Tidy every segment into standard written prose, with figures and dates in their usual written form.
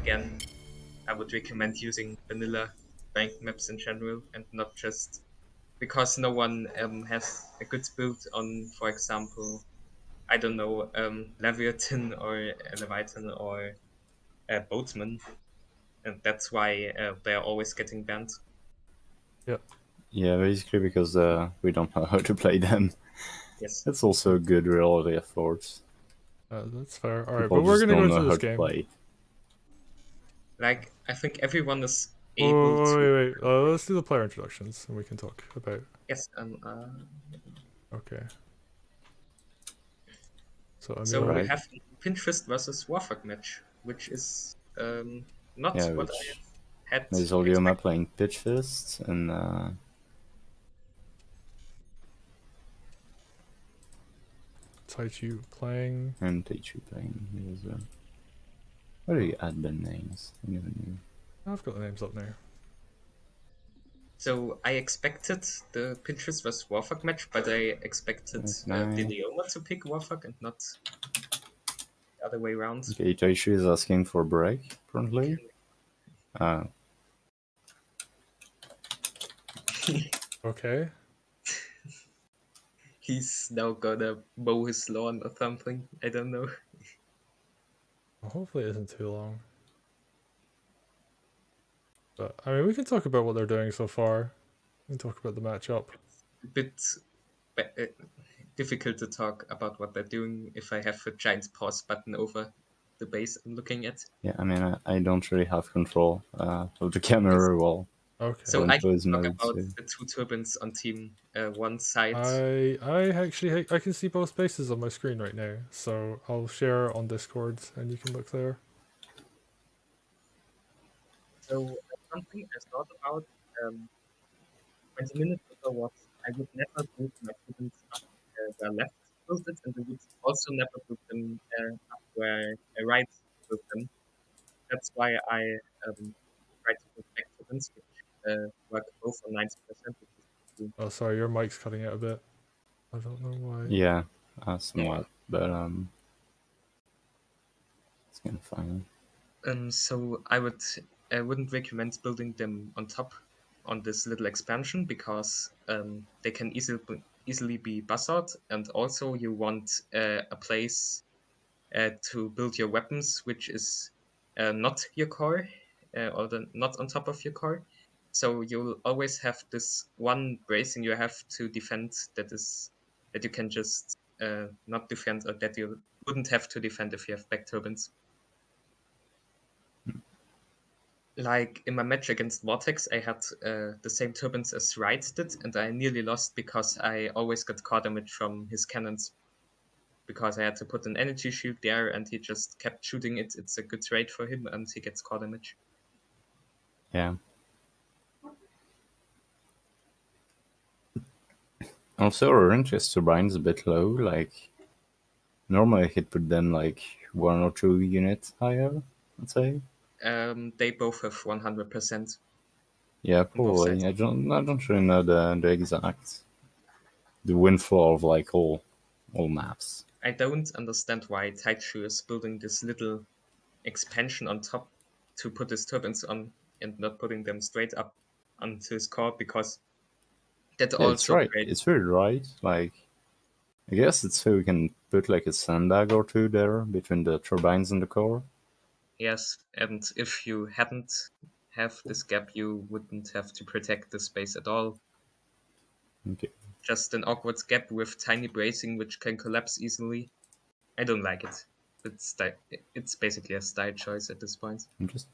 again, I would recommend using vanilla ranked maps in general and not just because no one has a good build on, for example, I don't know, Leviathan or Leviathan or Boatman, and that's why they're always getting banned. Yep. Yeah, basically because we don't know how to play them. Yes. It's also a good reality effort. That's fair. All right, People but we're just gonna go don't know into how this to game. play. Like, I think everyone is Wait, able wait, to. wait, wait. Let's do the player introductions, and we can talk about. Yes. Okay. So So we Emil. Right. have Pinchfist versus Warthog match, which is not Yeah, what I which had is Thelioma expected. playing Pinchfist and Taichu playing. Taichu playing. What do you add the names? I never knew. I've got the names up now. So I expected the Pinchfist versus Warthog match, but I expected Nine. Thelioma to pick Warthog and not the other way around. Okay, Taichu is asking for break currently. Okay. He's now gonna mow his lawn or something. I don't know. Well, hopefully it isn't too long. But I mean, we can talk about what they're doing so far. We can talk about the matchup. A bit difficult to talk about what they're doing if I have a giant pause button over the base I'm looking at. Yeah, I mean, I don't really have control of the camera Yes. very well. Okay. So Go I into can his talk mode, about so the two turbines on team one side. I actually I can see both bases on my screen right now, so I'll share on Discord and you can look there. So something I thought about 20 minutes ago was I would never build my turbines up where left built it, and I would also never build them up where right built them. That's why I try to build back turbines, which work both on 90%, which is cool. Oh, sorry, your mic's cutting out a bit. I don't know why. yeah, somewhat, but it's kind of fine. So I wouldn't recommend building them on top on this little expansion because they can easily be buzzed, and also you want a place to build your weapons, which is not your core not on top of your core. So you'll always have this one bracing you have to defend that you can just not defend, or that you wouldn't have to defend if you have back turbines. Like in my match against Vortex, I had the same turbines as Wright did, and I nearly lost because I always got core damage from his cannons. Because I had to put an energy shield there, and he just kept shooting it. It's a good trade for him, and he gets core damage. Yeah. Also, our interest turbine is a bit low. Like, normally he'd put them like 1 or 2 units higher, I'd say. They both have 100% Yeah, on both probably. sides. I don't really know the exact the windfall of like all maps. I don't understand why Taichu is building this little expansion on top to put his turbines on and not putting them straight up onto his core, because that Yeah, it's also right. creates. It's very right. Like, I guess it's so we can put like a sandbag or two there between the turbines and the core. Yes, and if you hadn't have this gap, you wouldn't have to protect the space at all. Okay. Just an awkward gap with tiny bracing which can collapse easily. I don't like it. It's basically a style choice at this point. I'm just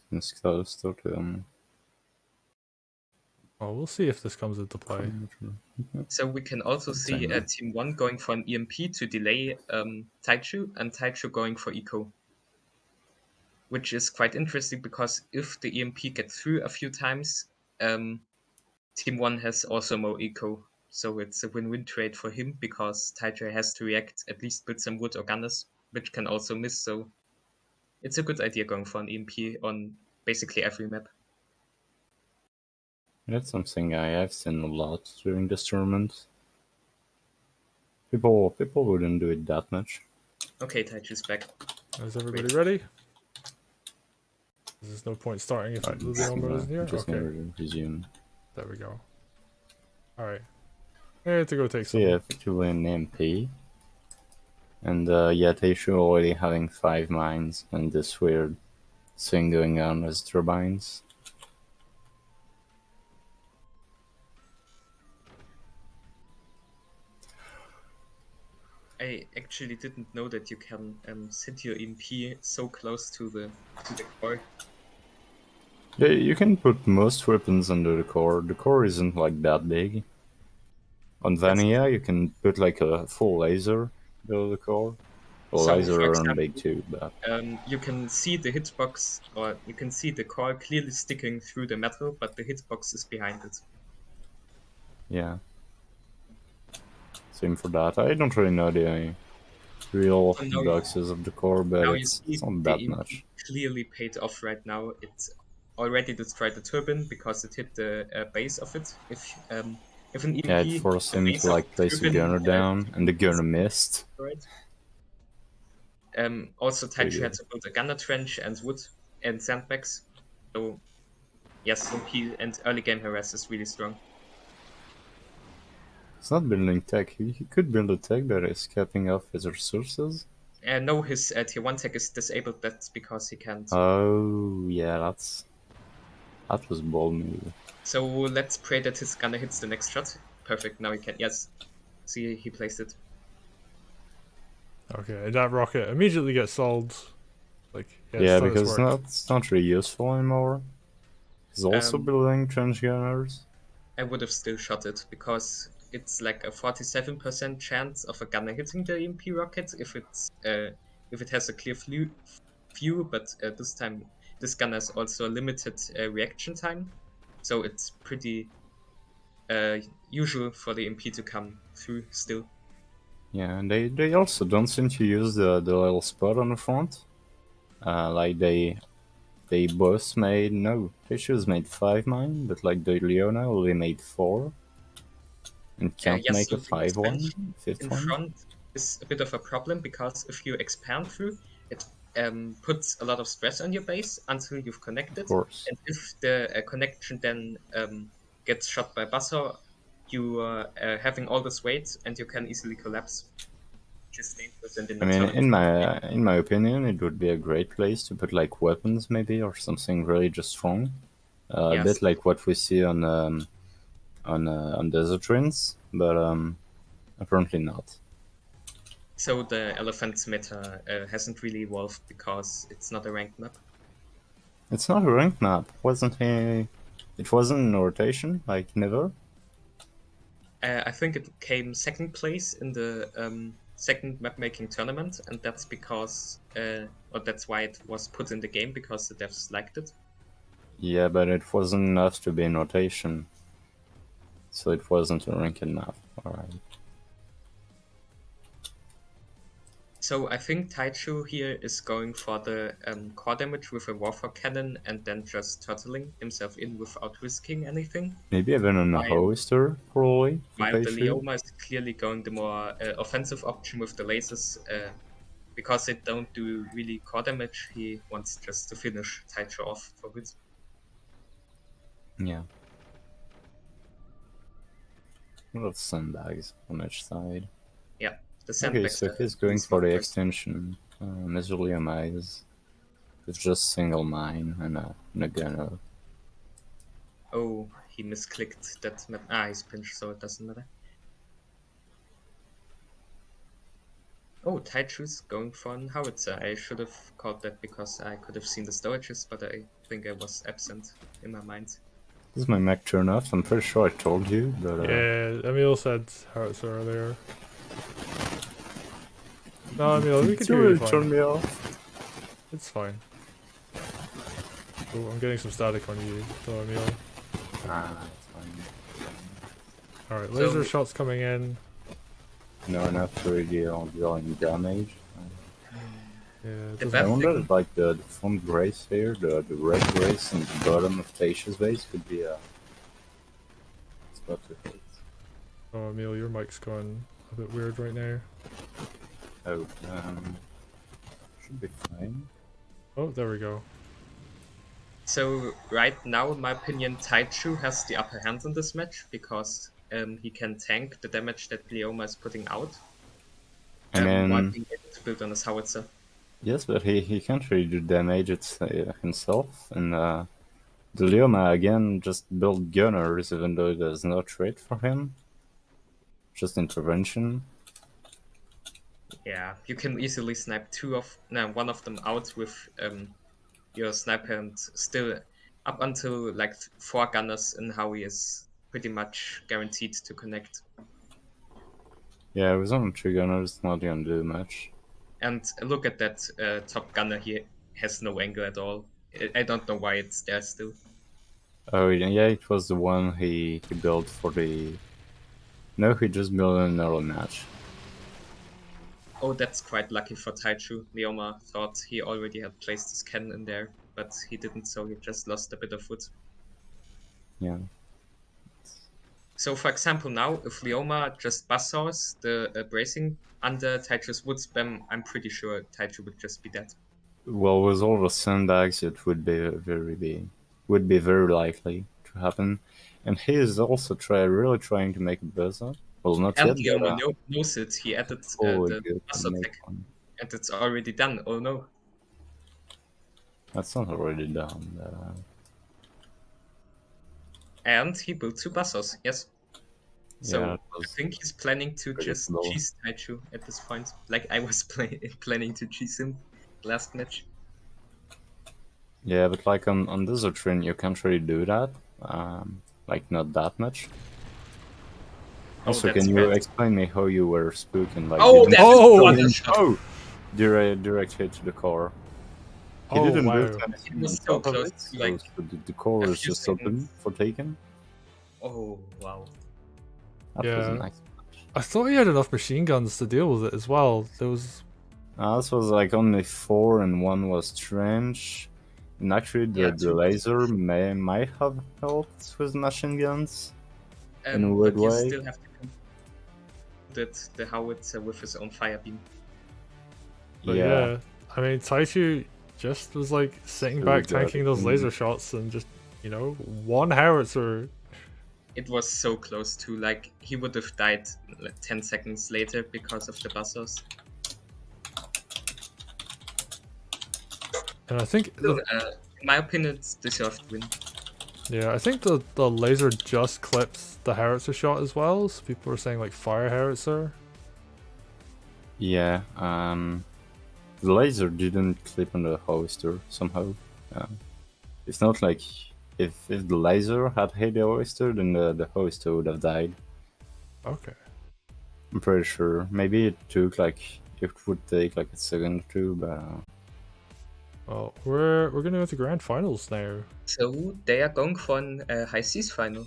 gonna start to Oh, we'll see if this comes into play. So we can also see Same. Team 1 going for an EMP to delay Taichu, and Taichu going for Eco. Which is quite interesting because if the EMP gets through a few times, Team 1 has also more Eco. So it's a win-win trade for him because Taichu has to react at least with some wood or gunners, which can also miss. So it's a good idea going for an EMP on basically every map. That's something I have seen a lot during this tournament. People wouldn't do it that much. Okay, Taichu's back. Is everybody Great. ready? There's no point starting if Alright, the Thelioma isn't here. just Okay, never resume. there we go. Alright. I had to go take So yeah, some. effectively an MP. And yeah, Taichu already having 5 mines and this weird thing going on with turbines. I actually didn't know that you can sit your MP so close to the core. Yeah, you can put most weapons under the core. The core isn't like that big. On That's Vanilla, you can put like a full laser below the core. Well, so. For laser aren't big example, too, but you can see the hitbox, or you can see the core clearly sticking through the metal, but the hitbox is behind it. yeah. Same for that. I don't really know the real So hitboxes of the core, but now you it's see not the that MP much. clearly paid off right now. It already destroyed the turbine because it hit the base of it. If an Yeah, it MP hits forced the him base to of like the place a turbine, gunner down, and the turbine is gunner missed. destroyed. Also, Pretty Taichu had good. to build a gunner trench and wood and sandbags. So yes, MP and early game harass is really strong. He's not building tech. He could build a tech that is capping off his resources. No, his tier 1 tech is disabled. That's because he can't. Oh, yeah, that was bold move. So let's pray that his gunner hits the next shot. Perfect. Now he can. Yes. See, he placed it. Okay, that rocket immediately gets sold. Like, yeah, it's Yeah, done its because work. it's not really useful anymore. He's also Um, building trench gunners. I would have still shot it because it's like a 47% chance of a gunner hitting the EMP rocket if it has a clear view, but this time this gunner has also a limited reaction time, so it's pretty usual for the EMP to come through still. Yeah, and they also don't seem to use the little spot on the front. Like they both made no. Tissues made 5 mine, but like the Leona only made 4 and can't Yes, make so a the 5-1, expansion fifth in one. front is a bit of a problem because if you expand through, it puts a lot of stress on your base until you've Of connected. course. And if the connection then gets shot by buzzer, you are having all this weight and you can easily collapse, which is dangerous and in I the mean, tournament. in my opinion, it would be a great place to put like weapons maybe or something really just strong. A Yes. bit like what we see on Desert Winds, but apparently not. So the elephant meta hasn't really evolved because it's not a ranked map. It's not a ranked map, wasn't he? It wasn't in rotation, like never. I think it came second place in the second map making tournament, and that's because, or that's why it was put in the game because the devs liked it. Yeah, but it wasn't enough to be in rotation, so it wasn't a ranked map. Alright. So I think Taichu here is going for the core damage with a Warthog cannon and then just turtling himself in without risking anything. Maybe even on a While, hoister, probably, for while the Taichu. Leoma is clearly going the more offensive option with the lasers. Because they don't do really core damage, he wants just to finish Taichu off for good. Yeah. A lot of sandbags on each side. Yeah, the Okay, sandbags so are he's really going for smart the choice. extension. Miserly Amaze. With just single mine and a gunner. Oh, he misclicked that map. Ah, he's pinched, so it doesn't matter. Oh, Taichu's going for an howitzer. I should have called that because I could have seen the storages, but I think I was absent in my mind. This is my Mac turn off. I'm pretty sure I told you, but Yeah, Emil said howitzer earlier. No, Emil, we can did you hear you really turn fine. me off? It's fine. Oh, I'm getting some static on you, though, Emil. Ah, it's fine. Alright, laser So, shots coming in. No enough to really dealing damage. Yeah, it the doesn't. I bad wonder thing, if like the front brace here, the red brace on the bottom of Taisha's base could be a spot to hit. Oh, Emil, your mic's going a bit weird right now. Oh, should be fine. Oh, there we go. So right now, in my opinion, Taichu has the upper hand in this match because he can tank the damage that Thelioma is putting out, I while mean, being able to build on his howitzer. yes, but he can't really do damage himself, and Thelioma again just built gunners even though there's no trait for him. Just intervention. Yeah, you can easily snipe one of them out with your sniper, and still up until like 4 gunners in Howie is pretty much guaranteed to connect. Yeah, with only 3 gunners, it's not gonna do much. And look at that top gunner here, has no angle at all. I don't know why it's there still. Oh yeah, it was the one he built for the. No, he just built an early match. Oh, that's quite lucky for Taichu. Leoma thought he already had placed his cannon in there, but he didn't, so he just lost a bit of wood. Yeah. So, for example, now if Leoma just buzzsaws the bracing under Taichu's wood spam, I'm pretty sure Taichu would just be dead. Well, with all the sandbags, it would be very likely to happen. And he is also really trying to make a buzzer. Well, not And yet, Leoma but knows it. He added holy the good, buzz make attack, one. and it's already done. Oh no. That's not already done. And he built 2 buzzers, yes. Yeah, So it I was think he's planning to pretty just slow. cheese Taichu at this point, like I was planning to cheese him last match. Yeah, but like on Desert Train, you can't really do that. Like not that much. Oh, Also, that's can you bad. explain me how you were spooking? Like, Oh, didn't that is Oh! corner shot. oh, direct hit to the core. He Oh didn't build wow. It anything on was so top of close it, to so, like the core a is few just open seconds. for taken. Oh, wow. That was a Yeah. nice. I thought he had enough machine guns to deal with it as well. There was This was like only 4 and 1 was trench. And actually, Yeah, the 2 was laser might have helped with machine guns in a weird but you way. still have to compute that the howitzer with his own fire beam. But Yeah, yeah, I mean, Taichu just was like sitting so back good. tanking those laser shots and just, one howitzer. It was so close to, like, he would have died like 10 seconds later because of the buzzers. And I think, Still, in my opinion, it's deserved win. I think the laser just clips the howitzer shot as well. So people were saying like fire howitzer. Yeah, the laser didn't clip on the hoister somehow. It's not like if the laser had hit the hoister, then the hoister would have died. Okay. I'm pretty sure. Maybe it would take like a second or two, but Well, we're gonna go to grand finals now. So they are going for an high seas final.